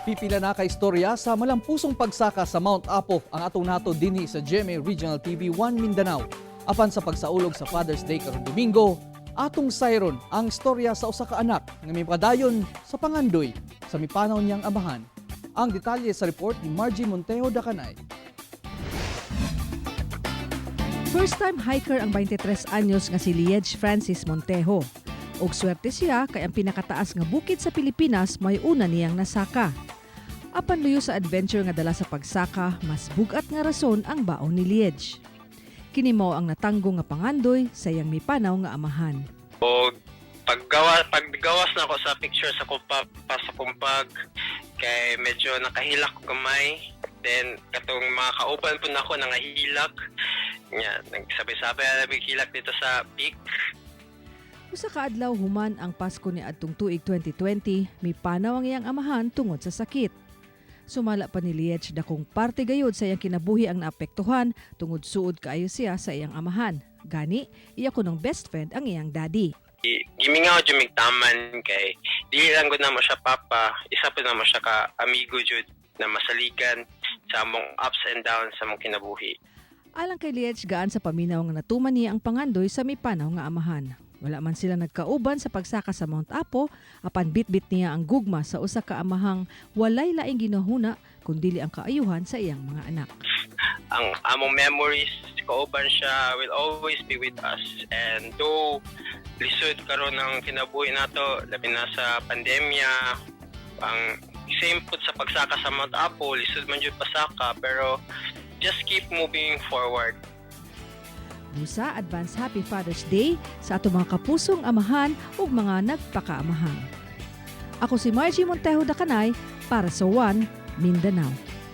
Pipila na kaistorya sa malampusong pagsaka sa Mount Apo ang atong nato dinhi sa GMA Regional TV 1 Mindanao. Apan sa pagsaulog sa Father's Day karong Domingo, atong sayron ang istorya sa usa ka anak nga mipadayon sa pangandoy sa mipanaw niyang amahan. Ang detalye sa report ni Margie Montejo Dacanay. First-time hiker ang 23 anyos nga si Liege Francis Montejo. Og swerte siya kay ang pinakataas nga bukid sa Pilipinas may una niyang nasaka. Apan luyo sa adventure nga dala sa pagsaka, mas bugat nga rason ang baon ni Liege. Kini mao ang natanggo nga pangandoy sa iyang mipanaw nga amahan. O paggawas na ako sa picture sa kumpag kay medyo nakahilak ko gamay. Then katong mga kauban po nako nangahilak. Nya nagsabay-sabay na naghilak dito sa peak. Usa ka adlaw human ang Pasko ni adtong tuig 2020, mipanaw ang iyang amahan tungod sa sakit. Sumala pa ni Liege dakong parte gayud sa iyang kinabuhi ang naapektuhan tungod suod kaayo siya sa iyang amahan. Gani, iya ko ng best friend ang iyang daddy. Gimingaw jud migtaman kay dili lang gud na mo siya papa, isa pa na mo siya ka amigo jud na masaligan sa among ups and downs sa among kinabuhi. Alang kay Liege gaan sa paminaw nga natuman niya ang pangandoy sa mipanaw nga amahan. Wala man sila nagkauban sa pagsaka sa Mount Apo, apan bitbit niya ang gugma sa usa ka amahang walay laing ginahuna kundili ang kaayuhan sa iyang mga anak. Ang among memories kauban siya will always be with us, and though lisod karon ang kinabuhi nato labi na sa pandemya, ang same pud sa pagsaka sa Mount Apo, lisod man jud pasaka, pero just keep moving forward. Busa, advance Happy Father's Day sa ato mga kapusong amahan ug mga nagpakaamahan. Ako si Margie Montejo Dacanay para sa One Mindanao.